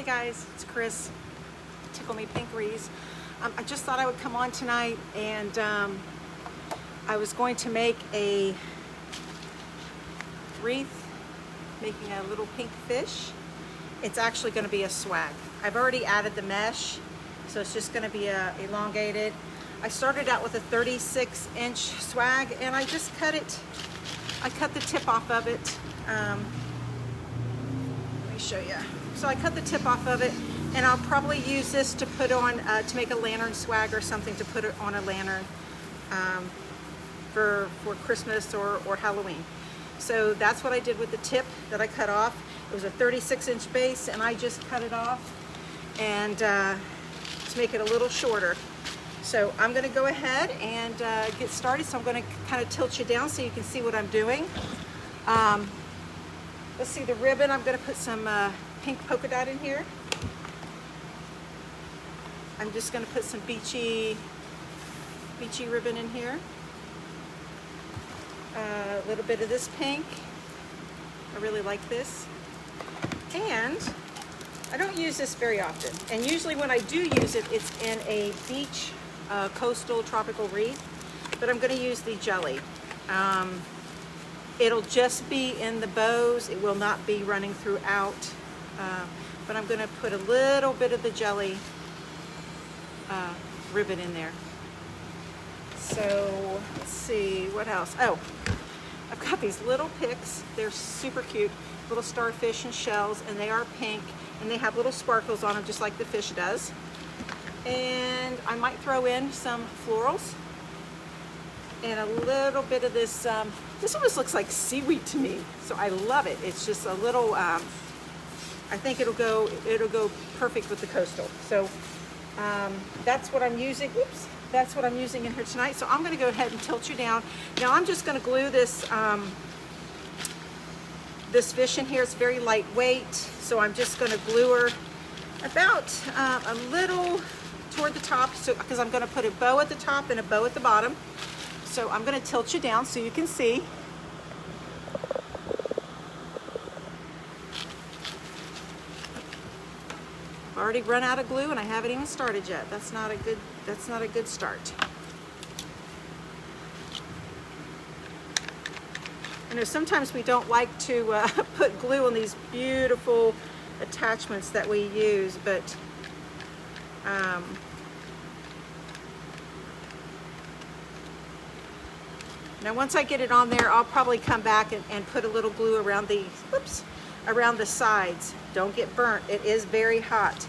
Hey guys, it's Chris, Tickle Me Pinkeries. I just thought I would come on tonight and I was going to make a wreath, making a little pink fish. It's actually going to be a swag. I've already added the mesh, so it's just going to be elongated. I started out with a 36-inch swag and I just cut it. I cut the tip off of it. Let me show you. So I cut the tip off of it, and I'll probably use this to put on, to make a lantern swag or something, to put it on a lantern for Christmas or Halloween. So that's what I did with the tip that I cut off. It was a 36-inch base, and I just cut it off and to make it a little shorter. So I'm going to go ahead and get started. So I'm going to kind of tilt you down so you can see what I'm doing. Let's see, the ribbon, I'm going to put some pink polka dot in here. I'm just going to put some beachy ribbon in here. A little bit of this pink. I really like this. And I don't use this very often. And usually when I do use it, it's in a beach coastal tropical wreath. But I'm going to use the jelly. It'll just be in the bows. It will not be running throughout. But I'm going to put a little bit of the jelly ribbon in there. So let's see, what else? Oh, I've got these little picks. They're super cute, little starfish and shells, and they are pink, and they have little sparkles on them just like the fish does. And I might throw in some florals and a little bit of this. This almost looks like seaweed to me, so I love it. It's just a little. I think it'll go perfect with the coastal. So that's what I'm using. Oops, that's what I'm using in here tonight. So I'm going to go ahead and tilt you down. Now I'm just going to glue this this fish in here. It's very lightweight, so I'm just going to glue her about a little toward the top, so because I'm going to put a bow at the top and a bow at the bottom. So I'm going to tilt you down so you can see. I've already run out of glue and I haven't even started yet. That's not a good start. I know sometimes we don't like to put glue on these beautiful attachments that we use, but now once I get it on there, I'll probably come back and put a little glue around the, around the sides. Don't get burnt. It is very hot.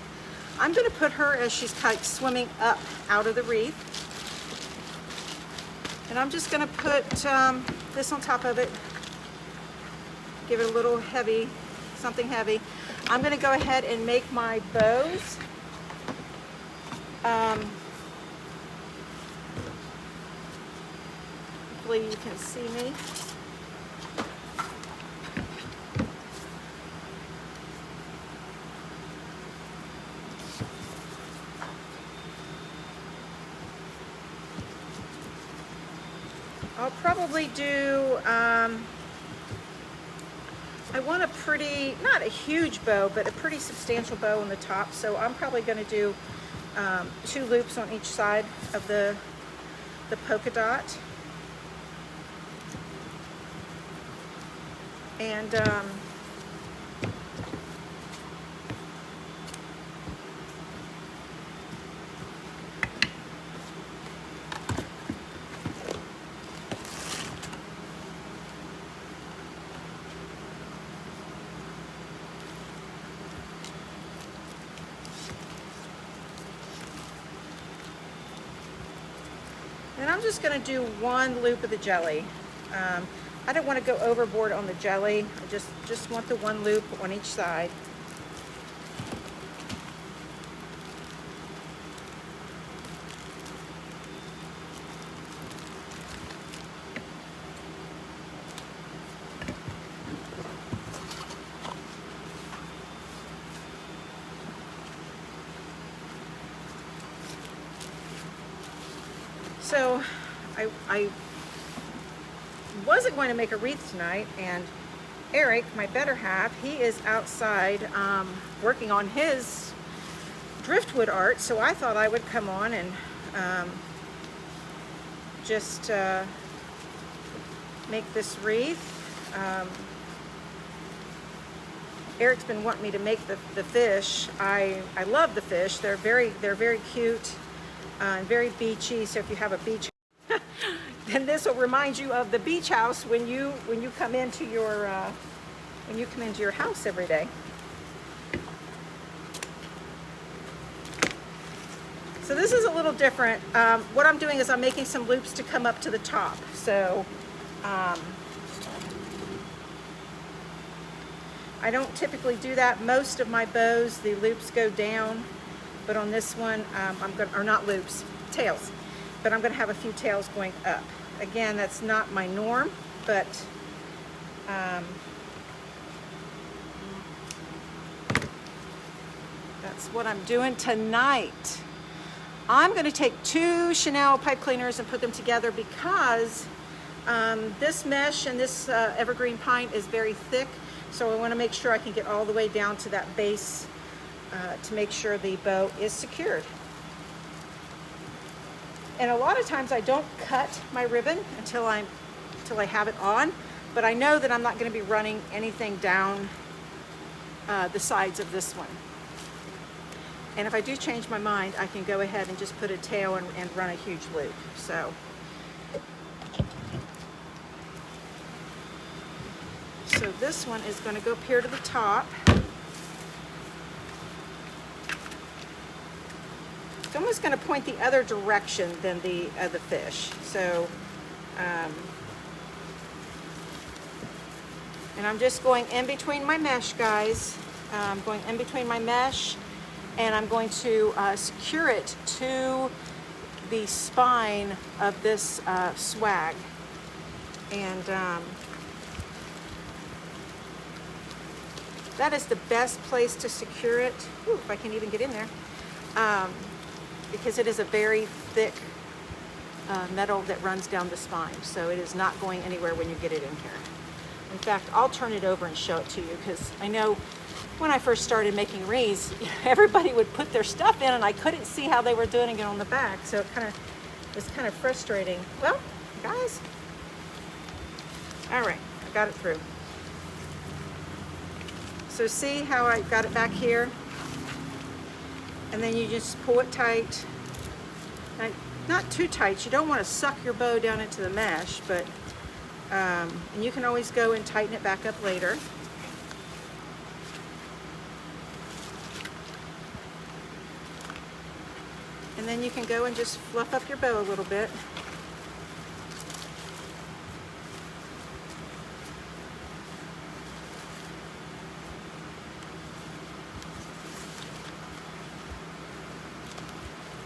I'm going to put her as she's kind of swimming up out of the wreath. And I'm just going to put this on top of it. Give it a little heavy, something heavy. I'm going to go ahead and make my bows. Hopefully you can see me. I'll probably do, I want a pretty, not a huge bow, but a pretty substantial bow on the top. So I'm probably going to do 2 loops on each side of the polka dot. And I'm just going to do 1 loop of the jelly. I don't want to go overboard on the jelly. I just want the 1 loop on each side. So I wasn't going to make a wreath tonight, and Eric, my better half, he is outside working on his driftwood art, so I thought I would come on and just make this wreath. Eric's been wanting me to make the fish. I love the fish. They're very cute and very beachy. So if you have a beach, then this will remind you of the beach house when you come into your house every day. So this is a little different. What I'm doing is I'm making some loops to come up to the top. So I don't typically do that. Most of my bows, the loops go down, but on this one, or not loops, tails. But I'm gonna have a few tails going up. Again, that's not my norm, but that's what I'm doing tonight. I'm gonna take 2 Chanel pipe cleaners and put them together because this mesh and this evergreen pine is very thick. So I want to make sure I can get all the way down to that base to make sure the bow is secured. And a lot of times I don't cut my ribbon until I have it on, but I know that I'm not going to be running anything down the sides of this one. And if I do change my mind, I can go ahead and just put a tail and run a huge loop. So this one is going to go up here to the top. It's almost going to point the other direction than the fish. So, and I'm just going in between my mesh, guys. I'm going in between my mesh, and I'm going to secure it to the spine of this swag. And that is the best place to secure it. Ooh, if I can even get in there. Because it is a very thick metal that runs down the spine. So it is not going anywhere when you get it in here. In fact, I'll turn it over and show it to you because I know when I first started making wreaths, everybody would put their stuff in and I couldn't see how they were doing it on the back. So it was kind of frustrating. Well, guys, all right, I got it through. So see how I got it back here? And then you just pull it tight. Not too tight. You don't want to suck your bow down into the mesh, but and you can always go and tighten it back up later. And then you can go and just fluff up your bow a little bit.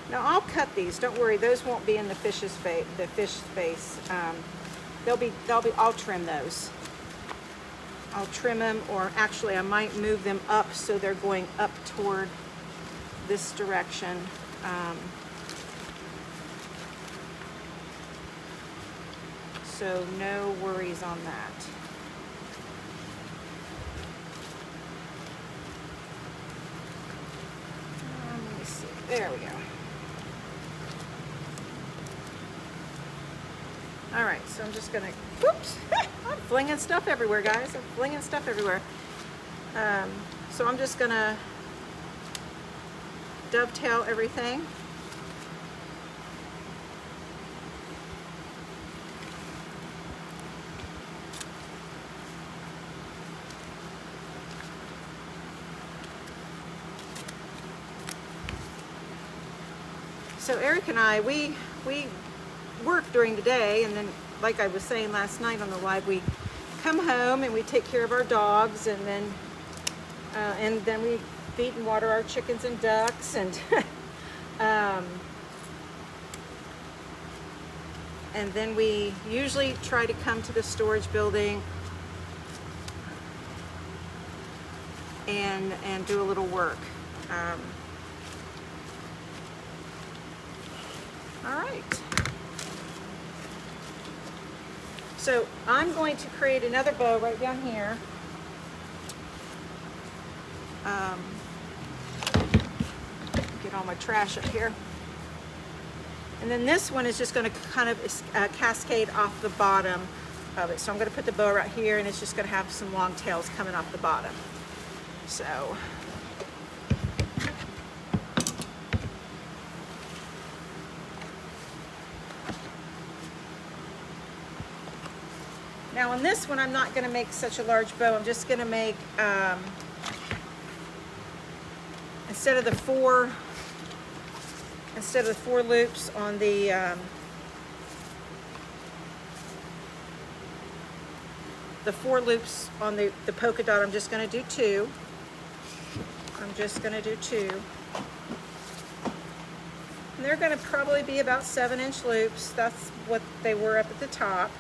Now I'll cut these. Don't worry, those won't be in the fish's face. The fish face. I'll trim those. I'll trim them, or actually I might move them up so they're going up toward this direction. So no worries on that. Let me see. There we go. All right, so I'm just gonna, whoops, I'm flinging stuff everywhere, guys. I'm flinging stuff everywhere. So I'm just gonna dovetail everything. So Eric and I, we work during the day, and then like I was saying last night on the live, we come home and we take care of our dogs, and then we feed and water our chickens and ducks, and and then we usually try to come to the storage building and do a little work. All right. So I'm going to create another bow right down here. Get all my trash up here. And then this one is just going to kind of cascade off the bottom of it. So I'm going to put the bow right here, and it's just going to have some long tails coming off the bottom. So now on this one, I'm not going to make such a large bow. I'm just going to make, instead of the four loops on the 4 loops on the polka dot, I'm just going to do 2. I'm just going to do 2. And they're going to probably be about 7-inch loops. That's what they were up at the top.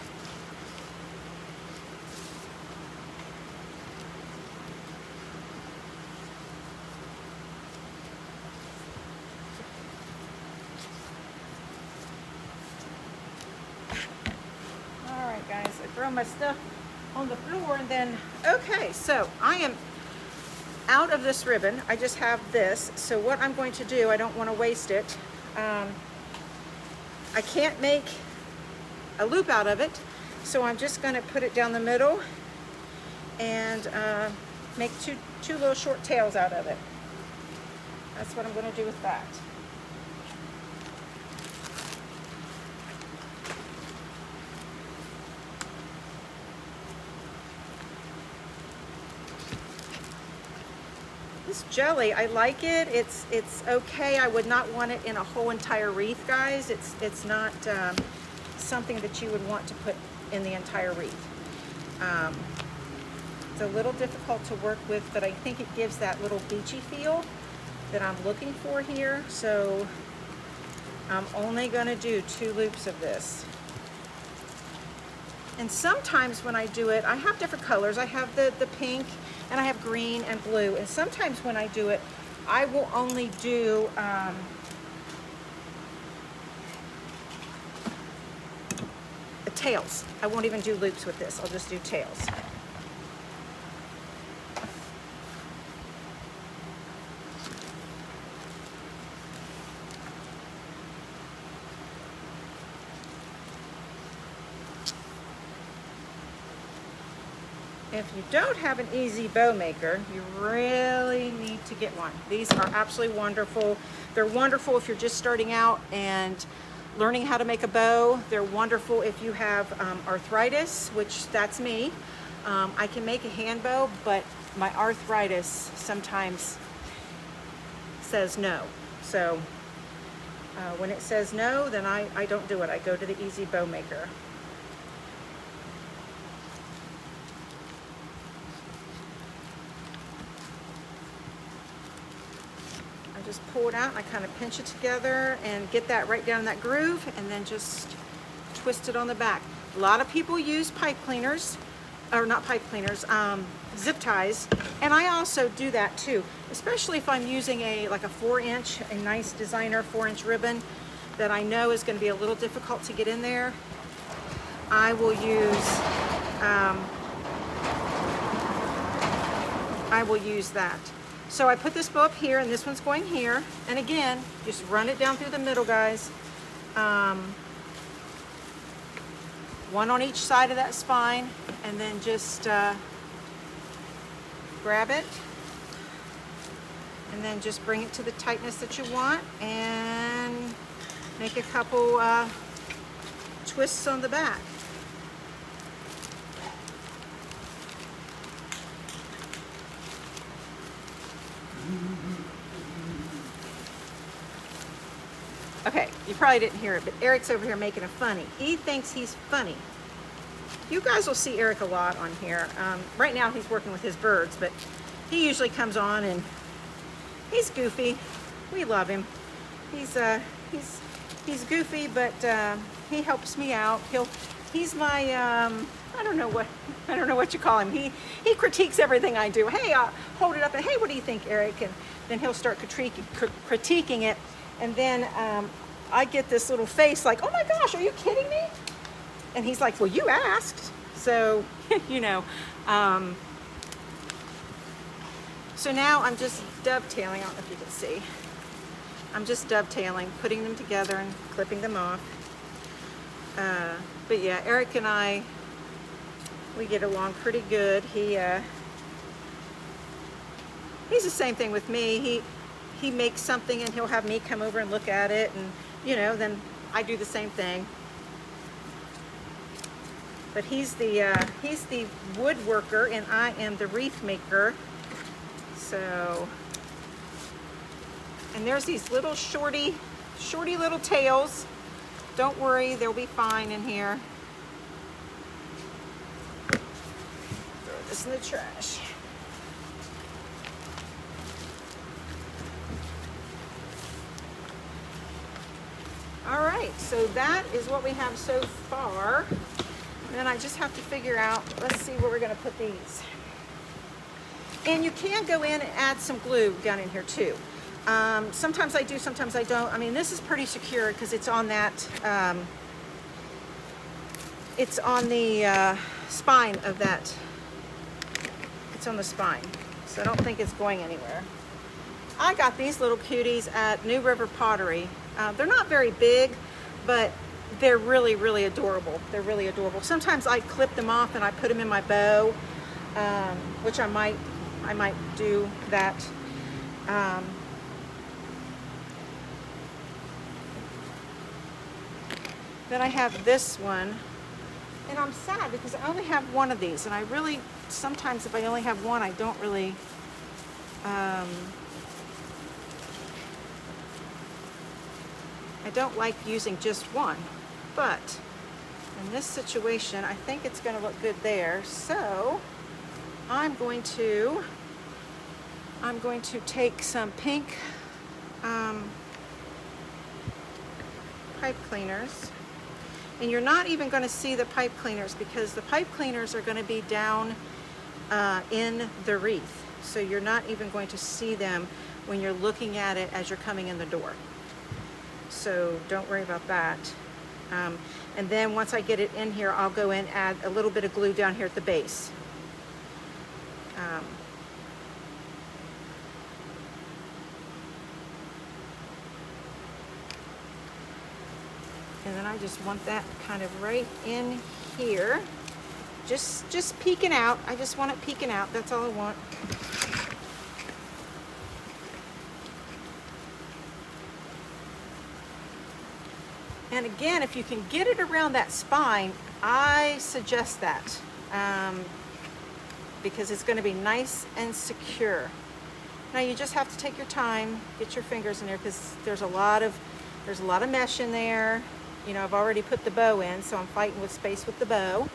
Guys, I throw my stuff on the floor, and then, okay, so I am out of this ribbon. I just have this. So what I'm going to do, I don't want to waste it. I can't make a loop out of it, so I'm just going to put it down the middle and make two little short tails out of it. That's what I'm going to do with that. This jelly, I like it. It's okay. I would not want it in a whole entire wreath, guys. It's not something that you would want to put in the entire wreath. It's a little difficult to work with, but I think it gives that little beachy feel that I'm looking for here. So I'm only going to do 2 loops of this. And sometimes when I do it, I have different colors. I have the pink, and I have green and blue. And sometimes when I do it, I will only do the tails. I won't even do loops with this. I'll just do tails. If you don't have an easy bow maker, you really need to get one. These are absolutely wonderful. They're wonderful if you're just starting out and learning how to make a bow. They're wonderful if you have arthritis, which that's me. I can make a hand bow, but my arthritis sometimes says no. So when it says no, then I don't do it. I go to the easy bow maker. Just pull it out and I kind of pinch it together and get that right down in that groove, and then just twist it on the back. A lot of people use pipe cleaners, or not pipe cleaners, zip ties, and I also do that too, especially if I'm using like a 4-inch, a nice designer 4-inch ribbon that I know is going to be a little difficult to get in there. I will use that. So I put this bow up here, and this one's going here. And again, just run it down through the middle, guys. One on each side of that spine, and then just grab it, and then just bring it to the tightness that you want, and make a couple twists on the back. Okay, you probably didn't hear it, but Eric's over here making a funny. He thinks he's funny. You guys will see Eric a lot on here. Right now he's working with his birds, but he usually comes on and he's goofy. We love him. He's goofy, but he helps me out. He's my I don't know what you call him. He critiques everything I do. Hey, I'll hold it up and hey, what do you think, Eric? And then he'll start critiquing it. And then I get this little face like, oh my gosh, are you kidding me? And he's like, well, you asked. So, you know, So now I'm just dovetailing, I don't know if you can see. I'm just dovetailing, putting them together and clipping them off. But yeah, Eric and I, we get along pretty good. He's the same thing with me. He makes something and he'll have me come over and look at it, and you know, then I do the same thing. But he's the woodworker and I am the wreath maker. So, and there's these little shorty little tails. Don't worry, they'll be fine in here. Throw this in the trash. All right, so that is what we have so far. And then I just have to figure out, let's see where we're gonna put these. And you can go in and add some glue down in here too. Sometimes I do, sometimes I don't. I mean, this is pretty secure because it's on that, it's on the spine of that. It's on the spine, so I don't think it's going anywhere. I got these little cuties at New River Pottery. They're not very big, but they're really, really adorable. They're really adorable. Sometimes I clip them off and I put them in my bow, which I might do that. Then I have this one, and I'm sad because I only have one of these, and I really, sometimes if I only have one, I don't really, I don't like using just one, but in this situation, I think it's going to look good there. So I'm going to take some pink pipe cleaners, and you're not even going to see the pipe cleaners because the pipe cleaners are going to be down in the wreath, so you're not even going to see them when you're looking at it as you're coming in the door. So don't worry about that. And then once I get it in here, I'll go in and add a little bit of glue down here at the base. And then I just want that kind of right in here. Just peeking out. I just want it peeking out. That's all I want. And again, if you can get it around that spine, I suggest that because it's going to be nice and secure. Now you just have to take your time, get your fingers in there because there's a lot of mesh in there. You know, I've already put the bow in, so I'm fighting with space with the bow.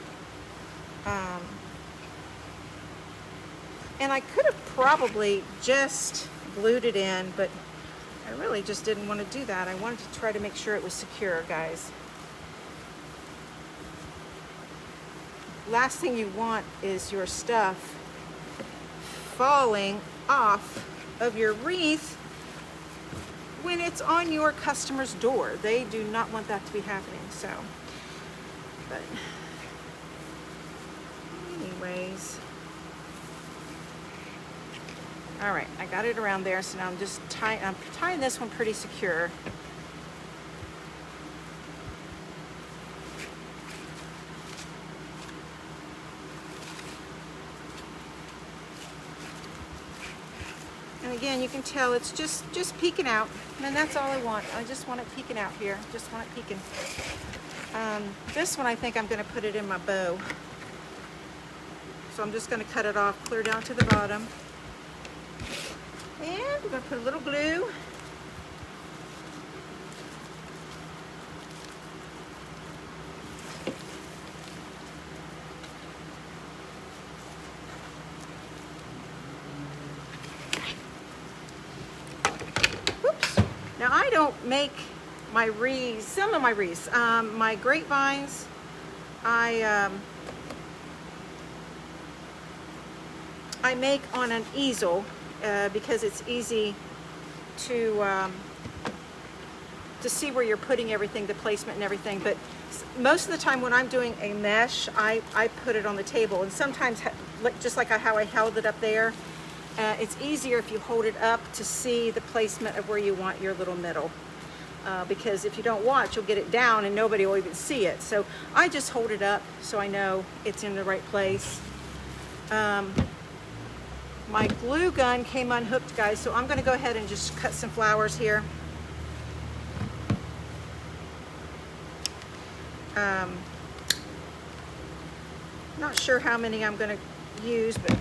And I could have probably just glued it in, but I really just didn't want to do that. I wanted to try to make sure it was secure, guys. Last thing you want is your stuff falling off of your wreath when it's on your customer's door. They do not want that to be happening, so. But anyways. All right, I got it around there, so now I'm just tying this one pretty secure. And again, you can tell it's just peeking out, and that's all I want. I just want it peeking out here. Just want it peeking. This one, I think I'm going to put it in my bow. So I'm just going to cut it off clear down to the bottom. And we're going to put a little glue. Oops. Now I don't make my wreaths, some of my wreaths, my grapevines, I make on an easel. Because it's easy to see where you're putting everything, the placement and everything. But most of the time when I'm doing a mesh, I put it on the table. And sometimes, just like how I held it up there, It's easier if you hold it up to see the placement of where you want your little middle. Because if you don't watch, you'll get it down and nobody will even see it. So I just hold it up so I know it's in the right place. My glue gun came unhooked, guys, so I'm gonna go ahead and just cut some flowers here. Not sure how many I'm gonna use, but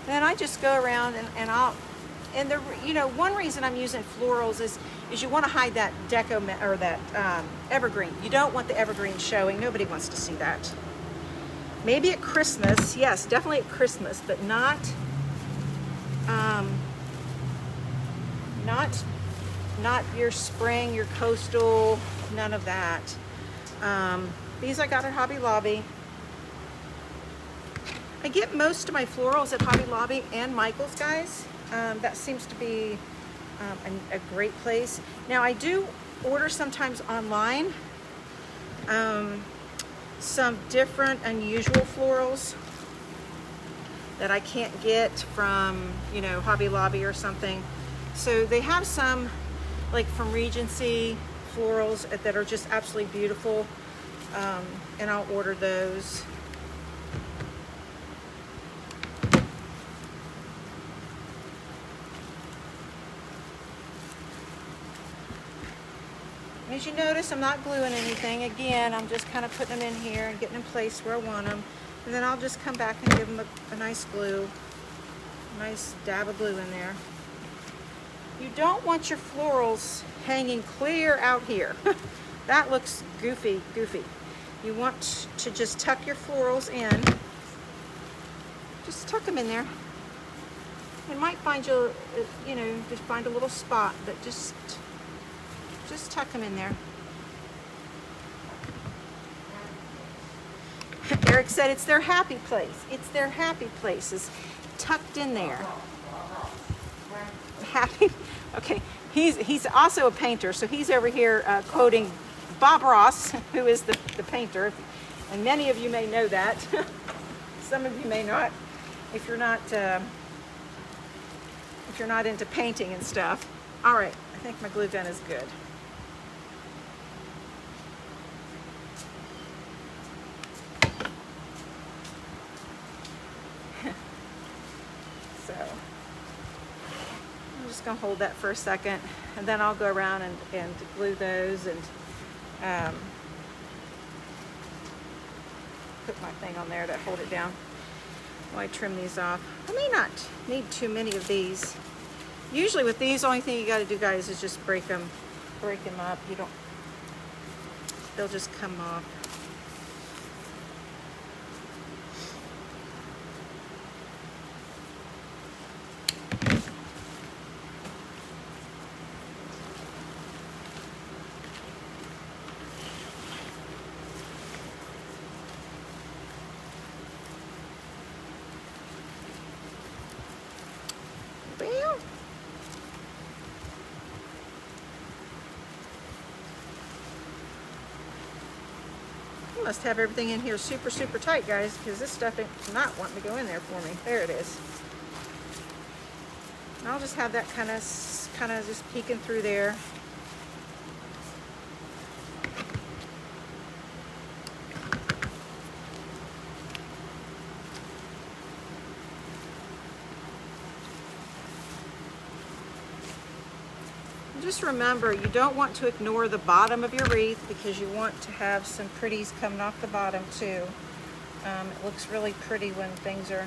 then I just go around and the, you know, one reason I'm using florals is you want to hide that or that evergreen. You don't want the evergreen showing. Nobody wants to see that. Maybe at Christmas, yes, definitely at Christmas, but not your spring, your coastal, none of that. These I got at Hobby Lobby. I get most of my florals at Hobby Lobby and Michael's, guys. That seems to be a great place. Now I do order sometimes online some different unusual florals that I can't get from, you know, Hobby Lobby or something. So they have some like from Regency florals that are just absolutely beautiful, and I'll order those. As you notice, I'm not gluing anything. Again, I'm just kind of putting them in here and getting in place where I want them. And then I'll just come back and give them a nice glue, a nice dab of glue in there. You don't want your florals hanging clear out here. That looks goofy. You want to just tuck your florals in. Just tuck them in there. It might find you, you know, just find a little spot, but just tuck them in there. Eric said it's their happy place. It's their happy place is tucked in there. Happy. Okay, he's also a painter, so he's over here quoting Bob Ross, who is the painter, and many of you may know that. Some of you may not, if you're not into painting and stuff. All right, I think my glue gun is good. So I'm just gonna hold that for a second, and then I'll go around and glue those and put my thing on there to hold it down while I trim these off. I may not need too many of these. Usually with these, the only thing you got to do, guys, is just break them up. You don't, they'll just come off. Well, you must have everything in here super tight, guys, because this stuff is not wanting to go in there for me. There it is. And I'll just have that kind of just peeking through there. Just remember, you don't want to ignore the bottom of your wreath because you want to have some pretties coming off the bottom too. It looks really pretty when things are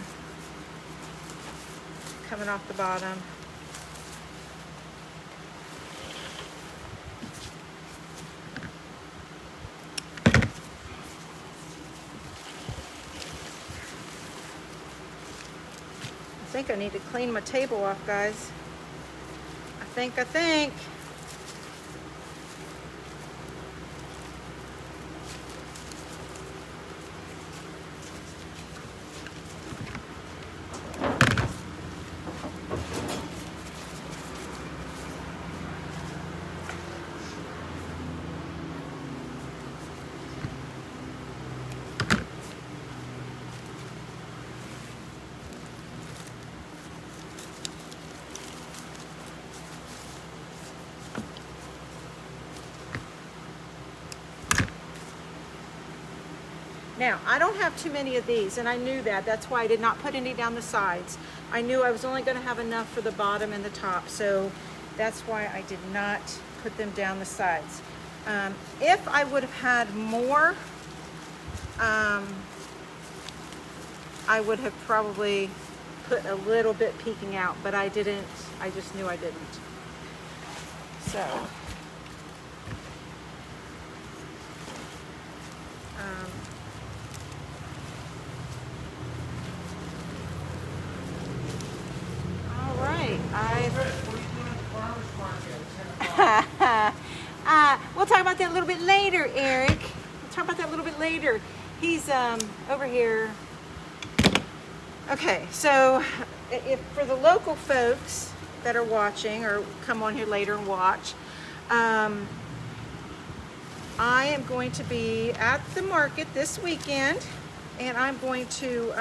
coming off the bottom. I think I need to clean my table off, guys. I think. Now, I don't have too many of these, and I knew that. That's why I did not put any down the sides. I knew I was only going to have enough for the bottom and the top, so that's why I did not put them down the sides. If I would have had more, I would have probably put a little bit peeking out, but I didn't. I just knew I didn't. So, all right. We'll talk about that a little bit later, Eric. We'll talk about that a little bit later. He's over here. Okay, so if for the local folks that are watching or come on here later and watch, I am going to be at the market this weekend, and I'm going to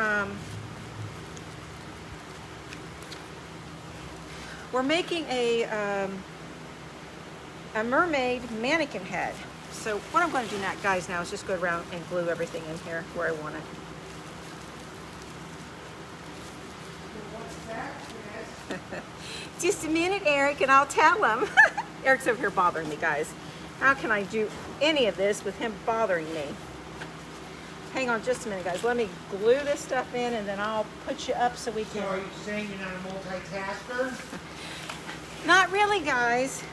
we're making a mermaid mannequin head. So what I'm going to do now, guys, now is just go around and glue everything in here where I want it. Just a minute, Eric, and I'll tell him. Eric's over here bothering me, guys. How can I do any of this with him bothering me? Hang on just a minute, guys. Let me glue this stuff in, and then I'll put you up so we can... So are you saying you're not a multitasker? Not really, guys.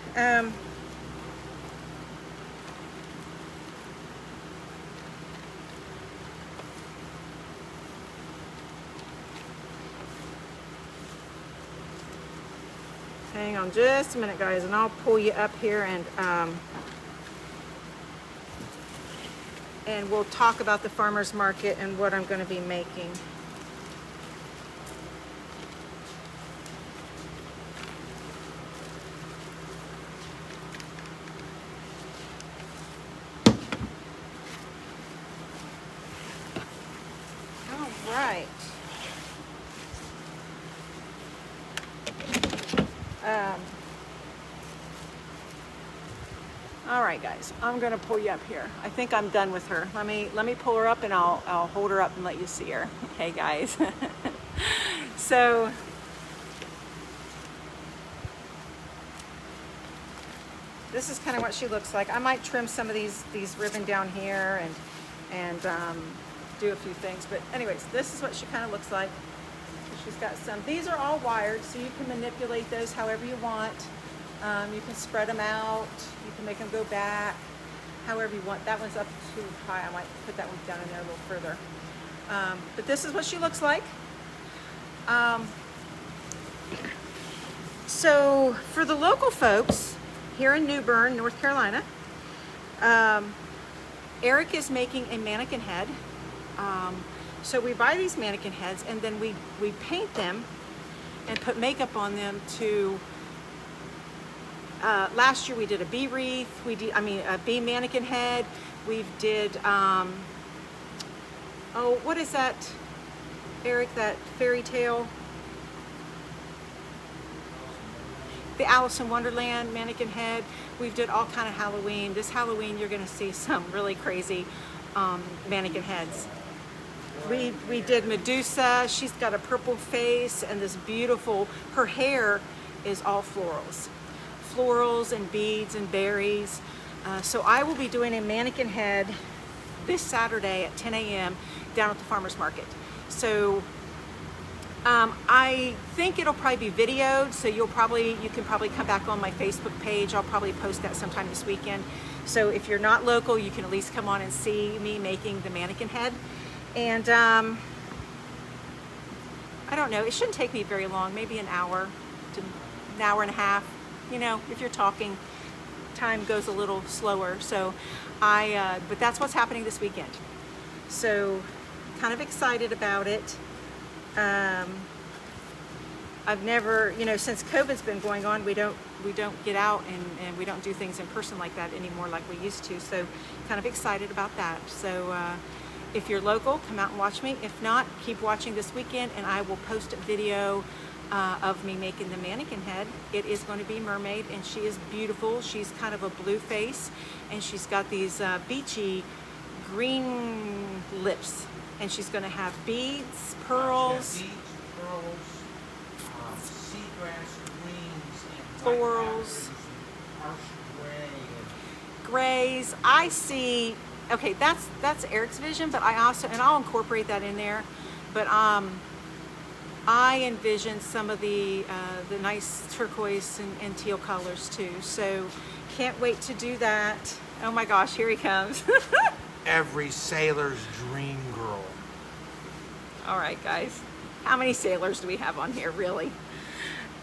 Hang on just a minute, guys, and I'll pull you up here, and we'll talk about the farmer's market and what I'm going to be making. All right. All right, guys, I'm gonna pull you up here. I think I'm done with her. Let me pull her up, and I'll hold her up and let you see her. Okay, guys. So this is kind of what she looks like. I might trim some of these ribbon down here and do a few things, but anyways, this is what she kind of looks like. She's got some. These are all wired, so you can manipulate those however you want. You can spread them out. You can make them go back, however you want. That one's up too high. I might put that one down in there a little further. But this is what she looks like. So for the local folks here in New Bern, North Carolina, Eric is making a mannequin head. So we buy these mannequin heads, and then we paint them and put makeup on them to... last year we did a bee wreath. A bee mannequin head. We did, oh, what is that, Eric, that fairy tale? The Alice in Wonderland mannequin head. We've did all kind of Halloween. This Halloween you're gonna see some really crazy mannequin heads. We did Medusa. She's got a purple face and this beautiful, her hair is all florals and beads and berries. So I will be doing a mannequin head this Saturday at 10 a.m. down at the farmer's market. So I think it'll probably be videoed, so you can probably come back on my Facebook page. I'll probably post that sometime this weekend. So if you're not local, you can at least come on and see me making the mannequin head. And I don't know, it shouldn't take me very long, maybe an hour to an hour and a half. You know, if you're talking, time goes a little slower. So but that's what's happening this weekend. So kind of excited about it. I've never, since COVID's been going on, we don't get out and we don't do things in person like that anymore like we used to. So kind of excited about that. So if you're local, come out and watch me. If not, keep watching this weekend, and I will post a video of me making the mannequin head. It is going to be mermaid, and she is beautiful. She's kind of a blue face, and she's got these beachy green lips, and she's going to have beads, Yeah, pearls, beads, pearls, seagrass greens, and florals, Arsham gray, and grays. I see. Okay, that's Eric's vision, but I also, and I'll incorporate that in there. But I envision some of the nice turquoise and teal colors too. So can't wait to do that. Oh my gosh, here he comes. every sailor's dream girl. All right, guys. How many sailors do we have on here, really?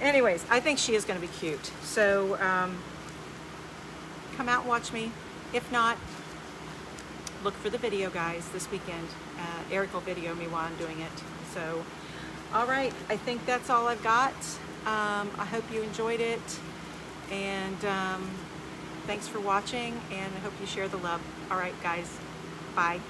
Anyways, I think she is going to be cute. So come out and watch me. If not, look for the video, guys, this weekend. Eric will video me while I'm doing it. So, all right. I think that's all I've got. I hope you enjoyed it. And thanks for watching. And I hope you share the love. All right, guys. Bye.